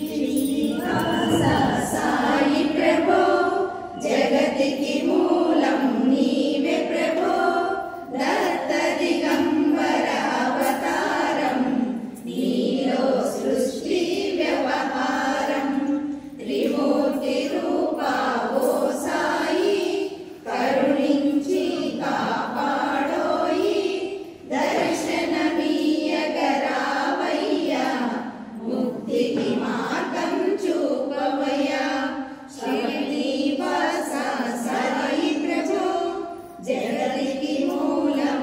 శ్రీనివాస సాయి ప్రభో జగతికి మూలం నీవే ప్రభో దత్త దిగంబర అవతారం నీలో సృష్టి వ్యవహారం త్రిమూర్తి రూపా ఓ సాయి కరుణించి కాపాడోయి దర్శనమీయగరావయ్యా ముక్తికి మార్గం చూపవయ్యా శ్రీనివాస సాయి ప్రభో జగతికి మూలం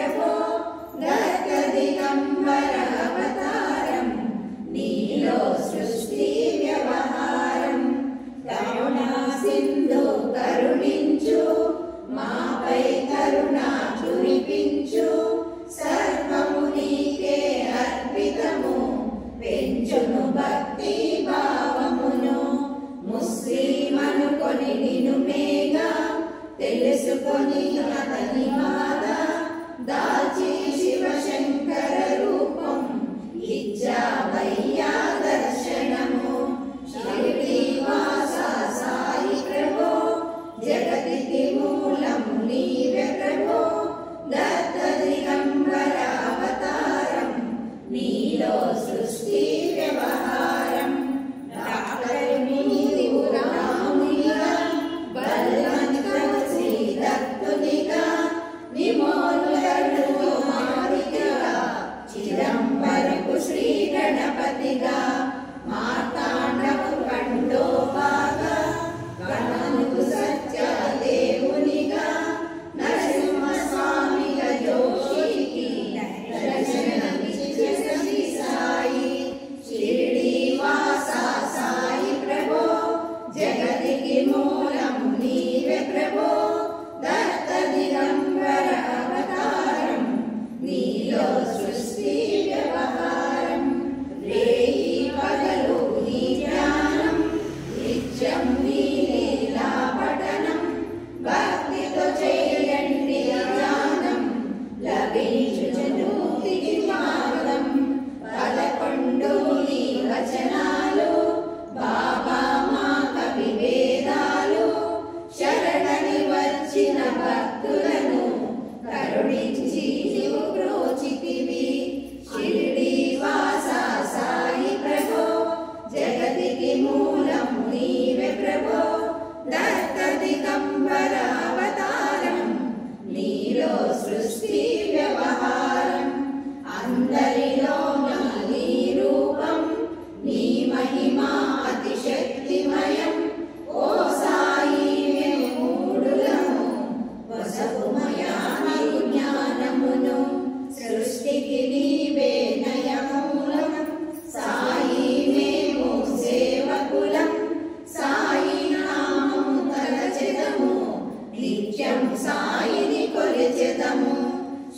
ప్రభో దత్త దిగంబర అవతారం నీలో సృష్టి వ్యవహారం కరుణా సింధు కరుణించు మాపై కరుణ కురిపించు సర్వము నీకే అర్పితము పెంచును భక్తి భావమును ముస్లిం అనుకొని నిను మేగా తెలుసుకొని అతని బాధ దాచి శివశంకర రూపం ఇచ్చావయ్యా దర్శనము షిరిడి వాస సాయి ప్రభో జగతికి మూలము నీవే ప్రభో దత్త దిగంబర అవతారం నీలో సృష్టి వ్యవహారం నీవు రామునిగా బలవంత శ్రీ దత్తునిగా నిమోనులను మారిగా చిదంబరకు శ్రీ గణపతిగా మార్తాండము ఖండోపాగా గణముకు సత్య దేవునిగా నరసింహస్వామిగా జోషికి దర్శనమిచ్చే శ్రీ సాయి షిరిడి వాస సాయి ప్రభో జగతికి మూలము నీవే ప్రభో దత్త దిగంబర అవతారం నీలో సృష్టి వ్యవహారం రేయి పగలు నీ ధ్యానం నిత్యం నీ లీలా పఠనం భక్తితో చేయండి ధ్యానం లభించును తుది మార్గం 11 నీ వచనాలు బాబా మా కవి వేదాలు శరణని వచ్చిన భక్తులను కరుణించి నీవు ప్రోచితివి షిరిడి వాస సాయి ప్రభో జగతికి మూలము నీవే ప్రభో దత్త దిగంబర అవతారం నీలో సృష్టి వ్యవహారం అందరిలో నీ రూపం నీ మహిమా అతిశక్తిమయం ఓ సాయి మేము మూడులము వసతుమయా నీవు జ్ఞానమును సృష్టికి నీవే నయమూలం సాయి మేము సేవకులం సాయి నామము తలచెదము నిత్యం సాయిని కొలిచెదము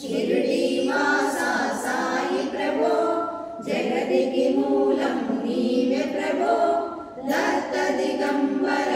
షిరిడి వాస సాయి ప్రభో జగతికి మూలము నీవే ప్రభో దత్త దిగంబర